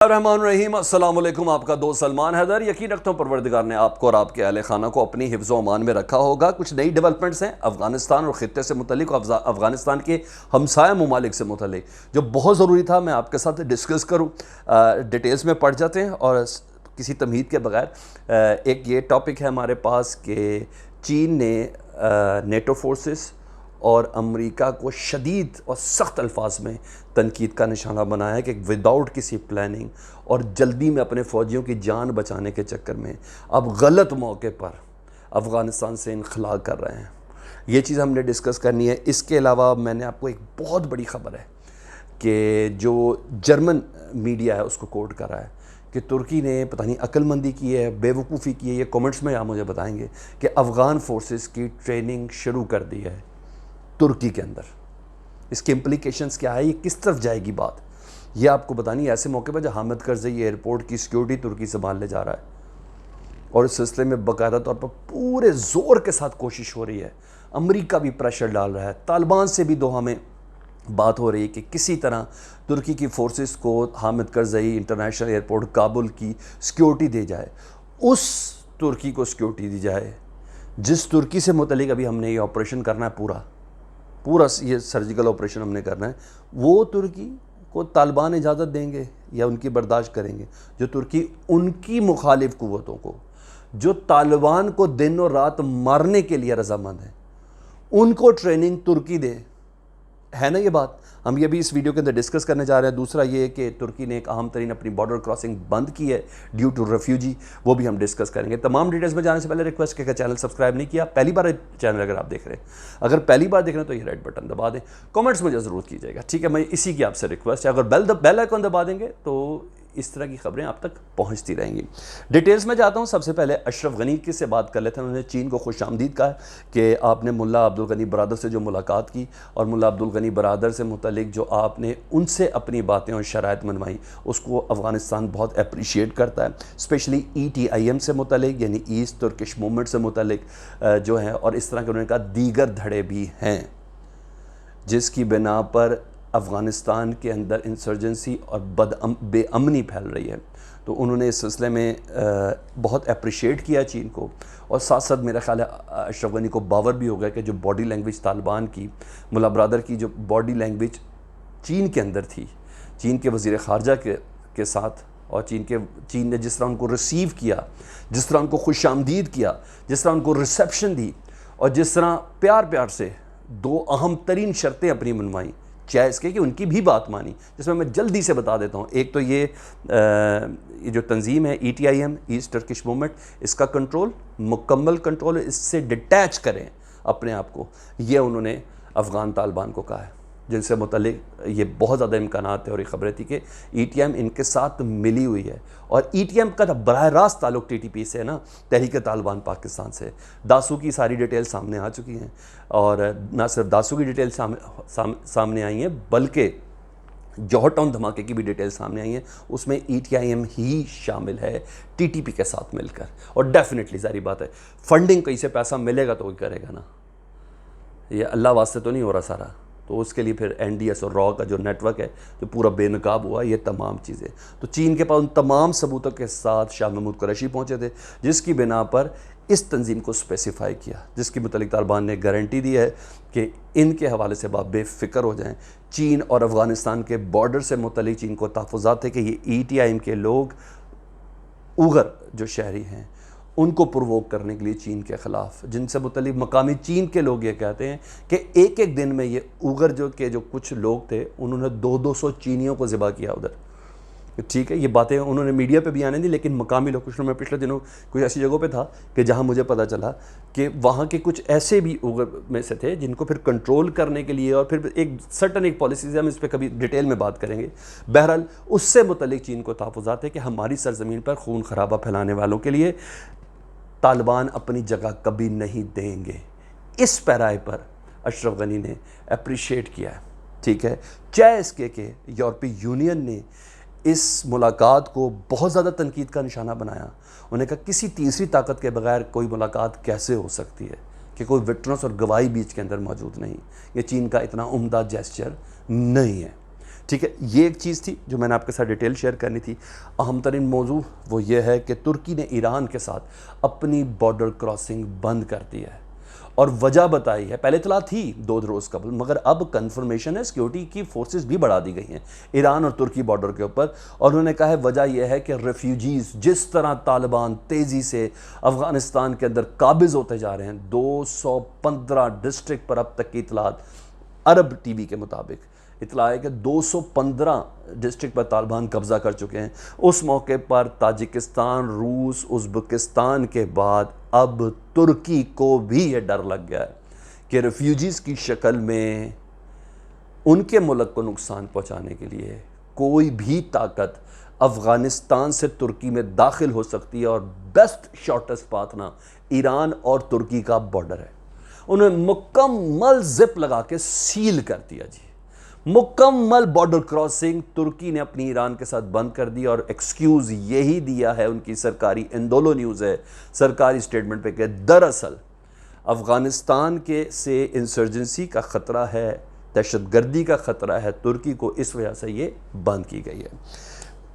الرحمن الرحیم السلام علیکم، آپ کا دوست سلمان حیدر۔ یقین رکھتا ہوں پروردگار نے آپ کو اور آپ کے اہل خانہ کو اپنی حفظ و امان میں رکھا ہوگا۔ کچھ نئی ڈیولپمنٹس ہیں افغانستان اور خطے سے متعلق، افغانستان کے ہمسایہ ممالک سے متعلق، جو بہت ضروری تھا میں آپ کے ساتھ ڈسکس کروں۔ ڈیٹیلز میں پڑھ جاتے ہیں اور کسی تمہید کے بغیر ایک یہ ٹاپک ہے ہمارے پاس کہ چین نے نیٹو فورسز اور امریکہ کو شدید اور سخت الفاظ میں تنقید کا نشانہ بنایا ہے کہ وداؤٹ کسی پلاننگ اور جلدی میں اپنے فوجیوں کی جان بچانے کے چکر میں اب غلط موقع پر افغانستان سے انخلا کر رہے ہیں۔ یہ چیز ہم نے ڈسکس کرنی ہے۔ اس کے علاوہ میں نے آپ کو ایک بہت بڑی خبر ہے کہ جو جرمن میڈیا ہے اس کو کوٹ کر رہا ہے کہ ترکی نے پتہ نہیں عقل مندی کی ہے، بے وقوفی کی ہے، یہ کومنٹس میں آپ مجھے بتائیں گے کہ افغان فورسز کی ٹریننگ شروع کر دی ہے ترکی کے اندر۔ اس کے امپلیکیشنز کیا ہے، یہ کس طرف جائے گی بات، یہ آپ کو بتانی ہے ایسے موقع پر جب حامد کرزئی ایئرپورٹ کی سیکیورٹی ترکی سنبھالنے جا رہا ہے اور اس سلسلے میں باقاعدہ طور پر پورے زور کے ساتھ کوشش ہو رہی ہے۔ امریکہ بھی پریشر ڈال رہا ہے، طالبان سے بھی دوحہ میں بات ہو رہی ہے کہ کسی طرح ترکی کی فورسز کو حامد کرزئی انٹرنیشنل ایئرپورٹ کابل کی سیکیورٹی دی جائے، اس ترکی کو سیکیورٹی دی جائے جس ترکی سے متعلق ابھی ہم نے یہ آپریشن کرنا ہے، پورا یہ سرجیکل آپریشن ہم نے کرنا ہے۔ وہ ترکی کو طالبان اجازت دیں گے یا ان کی برداشت کریں گے؟ جو ترکی ان کی مخالف قوتوں کو، جو طالبان کو دن اور رات مارنے کے لیے رضامند ہیں، ان کو ٹریننگ ترکی دے، ہے نا یہ بات؟ ہم یہ بھی اس ویڈیو کے اندر ڈسکس کرنے جا رہے ہیں۔ دوسرا یہ کہ ترکی نے ایک اہم ترین اپنی بارڈر کراسنگ بند کی ہے ڈیو ٹو ریفیوجی، وہ بھی ہم ڈسکس کریں گے۔ تمام ڈیٹیلز میں جانے سے پہلے ریکویسٹ کہ چینل سبسکرائب نہیں کیا، پہلی بار چینل اگر آپ دیکھ رہے ہیں، اگر پہلی بار دیکھ رہے ہیں تو یہ ریڈ بٹن دبا دیں، کامنٹس مجھے ضرور کیجیے گا، ٹھیک ہے؟ میں اسی کی آپ سے ریکویسٹ ہے، اگر بیل آئیکن دبا دیں گے تو اس طرح کی خبریں آپ تک پہنچتی رہیں گی۔ ڈیٹیلز میں جاتا ہوں۔ سب سے پہلے اشرف غنی کی سے بات کر لیتے ہیں۔ انہوں نے چین کو خوش آمدید کہا کہ آپ نے ملا عبدالغنی برادر سے جو ملاقات کی اور ملا عبدالغنی برادر سے متعلق جو آپ نے ان سے اپنی باتیں اور شرائط منوائی، اس کو افغانستان بہت اپریشیٹ کرتا ہے، اسپیشلی ETIM سے متعلق، یعنی ایسٹ ترکش موومنٹ سے متعلق جو ہیں، اور اس طرح کے انہوں نے کہا دیگر دھڑے بھی ہیں جس کی بنا پر افغانستان کے اندر انسرجنسی اور بے امنی پھیل رہی ہے۔ تو انہوں نے اس سلسلے میں بہت اپریشیٹ کیا چین کو، اور ساتھ ساتھ میرا خیال ہے اشرف غنی کو باور بھی ہو گیا کہ جو باڈی لینگویج طالبان کی، ملا برادر کی جو باڈی لینگویج چین کے اندر تھی، چین کے وزیر خارجہ کے ساتھ، اور چین نے جس طرح ان کو ریسیو کیا، جس طرح ان کو خوش آمدید کیا، جس طرح ان کو ریسیپشن دی، اور جس طرح پیار سے دو اہم ترین شرطیں اپنی منوائیں، چاہے اس کے کہ ان کی بھی بات مانی، جس میں جلدی سے بتا دیتا ہوں۔ ایک تو یہ جو تنظیم ہے ETIM ایسٹ ترکش موومنٹ، اس کا کنٹرول، مکمل کنٹرول، اس سے ڈیٹیچ کریں اپنے آپ کو، یہ انہوں نے افغان طالبان کو کہا ہے، جن سے متعلق یہ بہت زیادہ امکانات تھے اور یہ خبریں تھی کہ ETIM ان کے ساتھ ملی ہوئی ہے، اور ETIM کا براہ راست تعلق TTP سے ہے نا، تحریک طالبان پاکستان سے۔ داسو کی ساری ڈیٹیل سامنے آ چکی ہیں، اور نہ صرف داسو کی ڈیٹیل سامنے آئی ہیں بلکہ جوہر ٹاؤن دھماکے کی بھی ڈیٹیل سامنے آئی ہیں، اس میں ETIM ہی شامل ہے TTP کے ساتھ مل کر، اور ڈیفینیٹلی ظاہری بات ہے فنڈنگ کہیں سے پیسہ ملے گا تو وہ کرے گا نا، یہ اللہ واسطے تو نہیں ہو رہا سارا، تو اس کے لیے پھر NDS اور را کا جو نیٹ ورک ہے جو پورا بے نقاب ہوا، یہ تمام چیزیں تو چین کے پاس ان تمام ثبوتوں کے ساتھ شاہ محمود قریشی پہنچے تھے، جس کی بنا پر اس تنظیم کو اسپیسیفائی کیا، جس کی متعلق طالبان نے گارنٹی دی ہے کہ ان کے حوالے سے آپ بے فکر ہو جائیں۔ چین اور افغانستان کے بارڈر سے متعلق چین کو تحفظات تھے کہ یہ ETIM کے لوگ، اوغر جو شہری ہیں، ان کو پرووک کرنے کے لیے چین کے خلاف، جن سے متعلق مقامی چین کے لوگ یہ کہتے ہیں کہ ایک دن میں یہ اوغر جو کچھ لوگ تھے، انہوں نے 200 چینیوں کو ذبح کیا ادھر، ٹھیک ہے؟ یہ باتیں انہوں نے میڈیا پہ بھی آنے دی، لیکن مقامی لوکیشنوں میں پچھلے دنوں کچھ ایسی جگہوں پہ تھا کہ جہاں مجھے پتہ چلا کہ وہاں کے کچھ ایسے بھی اوغر میں سے تھے جن کو پھر کنٹرول کرنے کے لیے، اور پھر ایک پالیسیز ہے، ہم اس پہ کبھی ڈیٹیل میں بات کریں گے۔ بہرحال اس سے متعلق چین کو تحفظات ہے کہ ہماری سرزمین پر خون خرابہ پھیلانے والوں کے لیے طالبان اپنی جگہ کبھی نہیں دیں گے۔ اس پیرائے پر اشرف غنی نے اپریشیٹ کیا ہے، ٹھیک ہے؟ چاہے اس کے کہ یورپی یونین نے اس ملاقات کو بہت زیادہ تنقید کا نشانہ بنایا، انہوں نے کہا کسی تیسری طاقت کے بغیر کوئی ملاقات کیسے ہو سکتی ہے، کہ کوئی وٹنس اور گواہی بیچ کے اندر موجود نہیں، یہ چین کا اتنا عمدہ جیسچر نہیں ہے۔ ٹھیک ہے، یہ ایک چیز تھی جو میں نے آپ کے ساتھ ڈیٹیل شیئر کرنی تھی۔ اہم ترین موضوع وہ یہ ہے کہ ترکی نے ایران کے ساتھ اپنی بارڈر کراسنگ بند کر دی ہے، اور وجہ بتائی ہے۔ پہلے اطلاع تھی 2 روز قبل، مگر اب کنفرمیشن ہے، سیکیورٹی کی فورسز بھی بڑھا دی گئی ہیں ایران اور ترکی بارڈر کے اوپر، اور انہوں نے کہا ہے وجہ یہ ہے کہ ریفیوجیز جس طرح طالبان تیزی سے افغانستان کے اندر قابض ہوتے جا رہے ہیں، 215 ڈسٹرکٹ پر اب تک کی اطلاعات عرب ٹی وی کے مطابق اطلاع ہے کہ 215 ڈسٹرکٹ پر طالبان قبضہ کر چکے ہیں۔ اس موقع پر تاجکستان، روس، ازبکستان کے بعد اب ترکی کو بھی یہ ڈر لگ گیا ہے کہ ریفیوجیز کی شکل میں ان کے ملک کو نقصان پہنچانے کے لیے کوئی بھی طاقت افغانستان سے ترکی میں داخل ہو سکتی ہے، اور بیسٹ شارٹسٹ پاتھ نا ایران اور ترکی کا بارڈر ہے۔ انہوں نے مکمل زپ لگا کے سیل کر دیا جی، مکمل بارڈر کراسنگ ترکی نے اپنی ایران کے ساتھ بند کر دی، اور ایکسکیوز یہی دیا ہے ان کی سرکاری اندولو نیوز ہے سرکاری سٹیٹمنٹ پہ کہ دراصل افغانستان کے سے انسرجنسی کا خطرہ ہے، دہشت گردی کا خطرہ ہے، ترکی کو اس وجہ سے یہ بند کی گئی ہے۔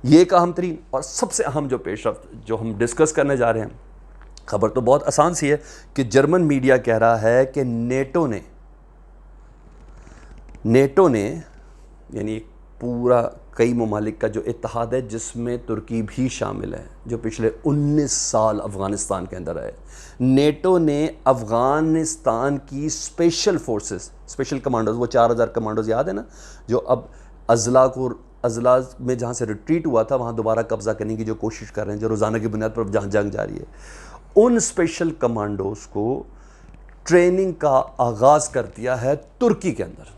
یہ ایک اہم ترین اور سب سے اہم جو پیش رفت جو ہم ڈسکس کرنے جا رہے ہیں، خبر تو بہت آسان سی ہے کہ جرمن میڈیا کہہ رہا ہے کہ نیٹو نے یعنی پورا کئی ممالک کا جو اتحاد ہے جس میں ترکی بھی شامل ہے، جو پچھلے 19 سال افغانستان کے اندر ہے، نیٹو نے افغانستان کی اسپیشل فورسز، اسپیشل کمانڈوز، وہ 4000 کمانڈوز یاد ہے نا، جو اب اضلاع میں جہاں سے ریٹریٹ ہوا تھا وہاں دوبارہ قبضہ کرنے کی جو کوشش کر رہے ہیں، جو روزانہ کی بنیاد پر جہاں جنگ جاری ہے، ان اسپیشل کمانڈوز کو ٹریننگ کا آغاز کر دیا ہے ترکی کے اندر۔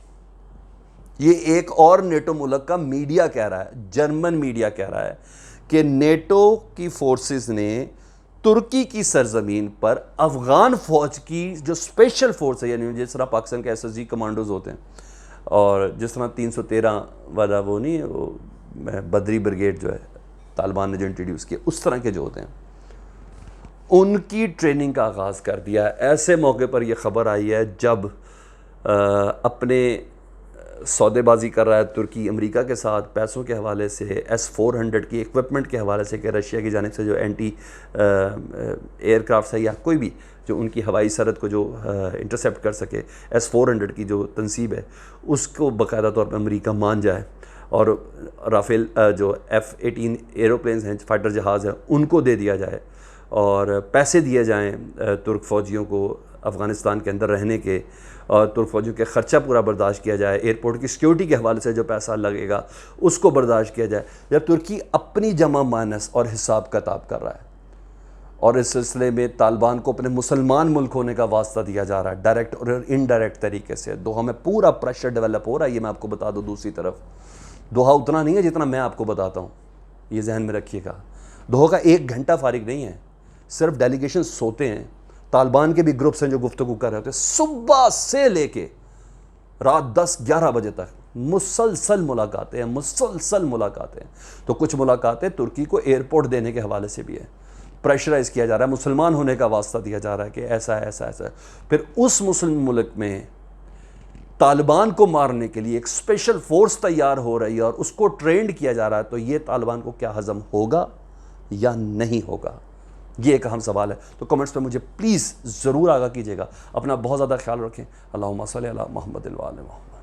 یہ ایک اور نیٹو ملک کا میڈیا کہہ رہا ہے، جرمن میڈیا کہہ رہا ہے کہ نیٹو کی فورسز نے ترکی کی سرزمین پر افغان فوج کی جو اسپیشل فورس ہے، یعنی جس طرح پاکستان کے SSG کمانڈوز ہوتے ہیں، اور جس طرح 313 والا وہ نہیں، وہ بدری بریگیڈ جو ہے طالبان نے جو انٹروڈیوس کیا، اس طرح کے جو ہوتے ہیں، ان کی ٹریننگ کا آغاز کر دیا ہے۔ ایسے موقع پر یہ خبر آئی ہے جب اپنے سودے بازی کر رہا ہے ترکی امریکہ کے ساتھ پیسوں کے حوالے سے، S-400 کی ایکوپمنٹ کے حوالے سے کہ رشیا کی جانب سے جو اینٹی ایئر کرافٹس ہے یا کوئی بھی جو ان کی ہوائی سرحد کو جو انٹرسیپٹ کر سکے، S-400 کی جو تنصیب ہے اس کو باقاعدہ طور پر امریکہ مان جائے، اور رافیل جو F-18 ایروپلینز ہیں، فائٹر جہاز ہیں، ان کو دے دیا جائے، اور پیسے دیے جائیں ترک فوجیوں کو افغانستان کے اندر رہنے کے، اور ترک فوجیوں کے خرچہ پورا برداشت کیا جائے، ایئرپورٹ کی سیکیورٹی کے حوالے سے جو پیسہ لگے گا اس کو برداشت کیا جائے، جب ترکی اپنی جمع مائنس اور حساب کتاب کر رہا ہے، اور اس سلسلے میں طالبان کو اپنے مسلمان ملک ہونے کا واسطہ دیا جا رہا ہے ڈائریکٹ اور انڈائریکٹ طریقے سے۔ دوحہ میں پورا پریشر ڈیولپ ہو رہا ہے، یہ میں آپ کو بتا دوں۔ دوسری طرف دوحہ اتنا نہیں ہے جتنا میں آپ کو بتاتا ہوں، یہ ذہن میں رکھیے گا۔ دوحہ کا 1 گھنٹہ فارغ نہیں ہے، صرف ڈیلیگیشن سوتے ہیں، طالبان کے بھی گروپس ہیں جو گفتگو کر رہے ہوتے ہیں، صبح سے لے کے رات 10-11 بجے تک مسلسل ملاقاتیں۔ تو کچھ ملاقاتیں ترکی کو ایئرپورٹ دینے کے حوالے سے بھی ہے، پریشرائز کیا جا رہا ہے، مسلمان ہونے کا واسطہ دیا جا رہا ہے کہ ایسا ہے۔ پھر اس مسلم ملک میں طالبان کو مارنے کے لیے ایک اسپیشل فورس تیار ہو رہی ہے اور اس کو ٹرینڈ کیا جا رہا ہے، تو یہ طالبان کو کیا ہضم ہوگا یا نہیں ہوگا؟ یہ ایک اہم سوال ہے۔ تو کمنٹس پہ مجھے پلیز ضرور آگاہ کیجیے گا۔ اپنا بہت زیادہ خیال رکھیں۔ اللہم صلی علی محمد و آل محمد۔